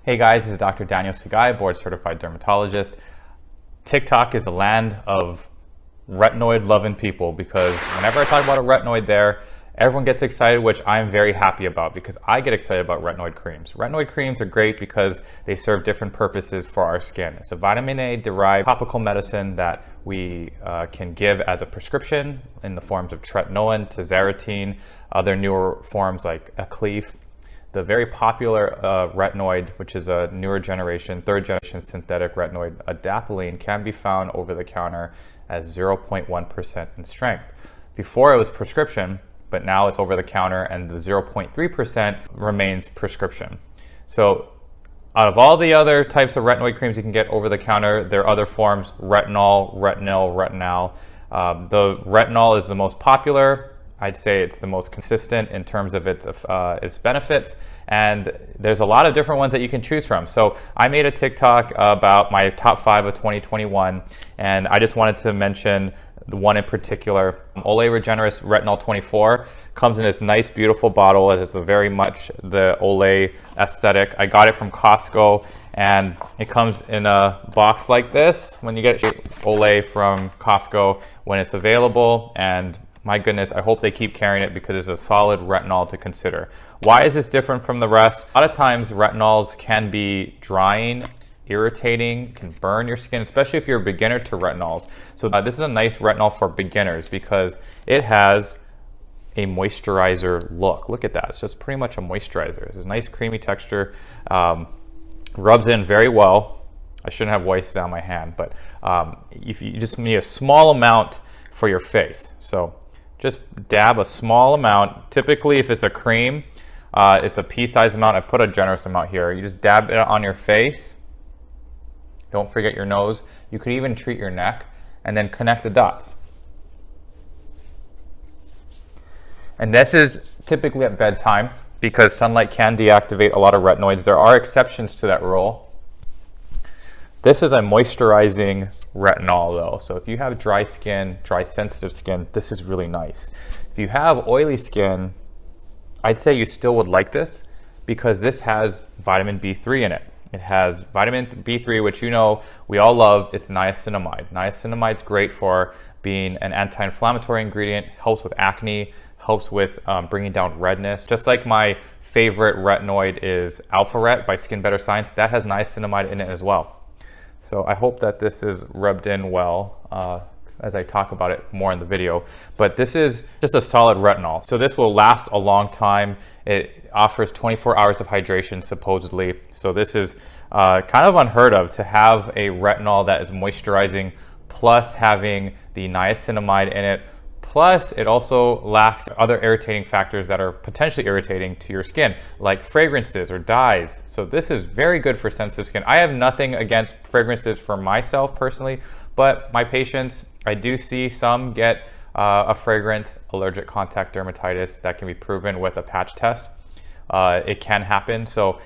Hey guys, this is Dr. Daniel Sugai, board certified dermatologist. TikTok is the land of retinoid loving people because whenever I talk about a retinoid there, everyone gets excited, which I'm very happy about because I get excited about retinoid creams. Retinoid creams are great because they serve different purposes for our skin. It's a vitamin A derived topical medicine that we can give as a prescription in the forms of tretinoin, tazarotene, other newer forms like Acleaf. The very popular retinoid, which is a newer generation, third generation synthetic retinoid, adapalene, can be found over the counter as 0.1% in strength. Before it was prescription, but now it's over the counter and the 0.3% remains prescription. So out of all the other types of retinoid creams you can get over the counter, there are other forms: retinol, retinyl, retinol. The retinol is the most popular. I'd say it's the most consistent in terms of its benefits, and there's a lot of different ones that you can choose from. So I made a TikTok about my top 5 of 2021, and I just wanted to mention the one in particular. Olay Regenerist Retinol 24 comes in this nice, beautiful bottle. It is very much the Olay aesthetic. I got it from Costco, and it comes in a box like this when you get Olay from Costco when it's available. And my goodness, I hope they keep carrying it because it's a solid retinol to consider. Why is this different from the rest? A lot of times retinols can be drying, irritating, can burn your skin, especially if you're a beginner to retinols. So this is a nice retinol for beginners because it has a moisturizer look. Look at that, it's just pretty much a moisturizer. It's a nice creamy texture, rubs in very well. I shouldn't have wasted on my hand, but if you just need a small amount for your face. So just dab a small amount. Typically, if it's a cream, it's a pea-sized amount. I put a generous amount here. You just dab it on your face. Don't forget your nose. You could even treat your neck and then connect the dots. And this is typically at bedtime because sunlight can deactivate a lot of retinoids. There are exceptions to that rule. This is a moisturizing retinol though. So if you have dry skin, dry sensitive skin, this is really nice. If you have oily skin, I'd say you still would like this because this has vitamin B3 in it. It has vitamin B3, which you know we all love. It's niacinamide. Niacinamide is great for being an anti-inflammatory ingredient, helps with acne, helps with bringing down redness. Just like my favorite retinoid is Alpha Ret by Skin Better Science, that has niacinamide in it as well. So I hope that this is rubbed in well as I talk about it more in the video. But this is just a solid retinol. So this will last a long time. It offers 24 hours of hydration supposedly. So this is kind of unheard of to have a retinol that is moisturizing plus having the niacinamide in it. Plus, it also lacks other irritating factors that are potentially irritating to your skin, like fragrances or dyes. So this is very good for sensitive skin. I have nothing against fragrances for myself personally, but my patients, I do see some get a fragrance allergic contact dermatitis that can be proven with a patch test. It can happen. So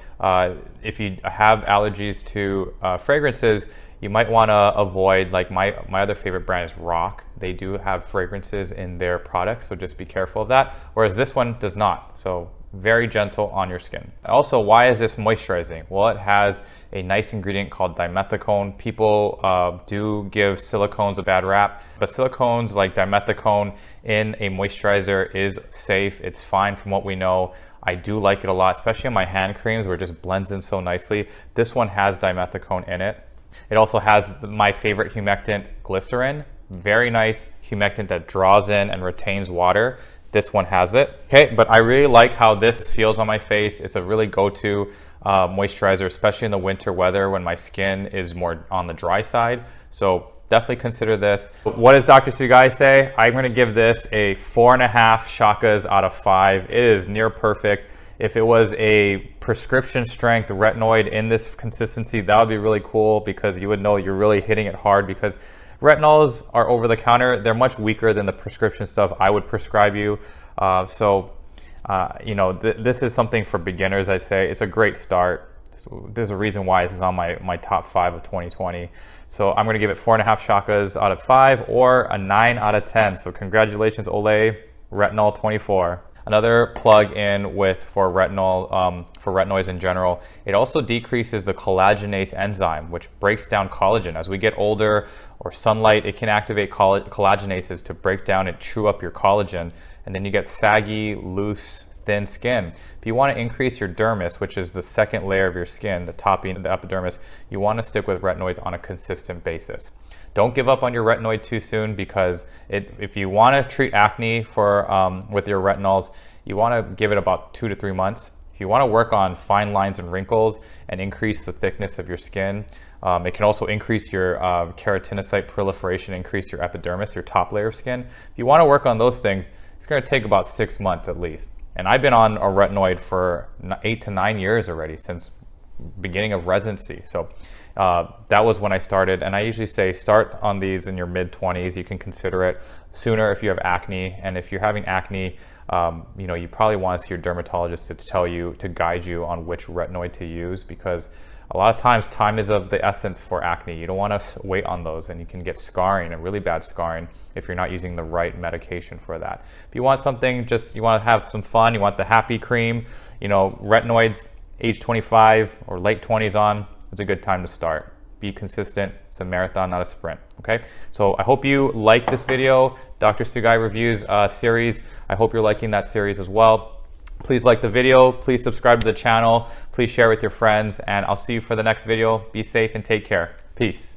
if you have allergies to fragrances, you might want to avoid, like my other favorite brand is Rock. They do have fragrances in their products, so just be careful of that. Whereas this one does not, so very gentle on your skin. Also, why is this moisturizing? Well, it has a nice ingredient called dimethicone. People do give silicones a bad rap, but silicones like dimethicone in a moisturizer is safe. It's fine from what we know. I do like it a lot, especially on my hand creams where it just blends in so nicely. This one has dimethicone in it. It also has my favorite humectant, glycerin. Very nice humectant that draws in and retains water. This one has it. Okay, but I really like how this feels on my face. It's a really go-to moisturizer, especially in the winter weather when my skin is more on the dry side. So definitely consider this. What does Dr. Sugai say? I'm gonna give this a 4.5 shakas out of 5. It is near perfect. If it was a prescription strength retinoid in this consistency, that would be really cool because you would know you're really hitting it hard, because retinols are over the counter. They're much weaker than the prescription stuff I would prescribe you. You know, this is something for beginners, I say. It's a great start. So there's a reason why this is on my top 5 of 2020. So I'm gonna give it 4.5 shakas out of 5 or a 9 out of 10. So congratulations, Olay Retinol 24. Another plug-in for retinol, for retinoids in general, it also decreases the collagenase enzyme, which breaks down collagen. As we get older or sunlight, it can activate collagenases to break down and chew up your collagen, and then you get saggy, loose, thin skin. If you want to increase your dermis, which is the second layer of your skin, the topping of the epidermis, you want to stick with retinoids on a consistent basis. Don't give up on your retinoid too soon, because if you want to treat acne with your retinols, you want to give it about 2 to 3 months. If you want to work on fine lines and wrinkles and increase the thickness of your skin, it can also increase your keratinocyte proliferation, increase your epidermis, your top layer of skin. If you want to work on those things, it's going to take about 6 months at least. And I've been on a retinoid for 8 to 9 years already, since beginning of residency. So that was when I started, and I usually say start on these in your mid-20s. You can consider it sooner if you have acne, and if you're having acne, you probably want to see your dermatologist to guide you on which retinoid to use, because a lot of times time is of the essence for acne. You don't want to wait on those, and you can get scarring, and really bad scarring, if you're not using the right medication for that. If you want something, you want to have some fun, you want the happy cream, retinoids age 25 or late 20s on, it's a good time to start. Be consistent. It's a marathon, not a sprint. Okay, so I hope you like this video, Dr. Sugai Reviews series. I hope you're liking that series as well. Please like the video, please subscribe to the channel, please share with your friends, and I'll see you for the next video. Be safe and take care. Peace.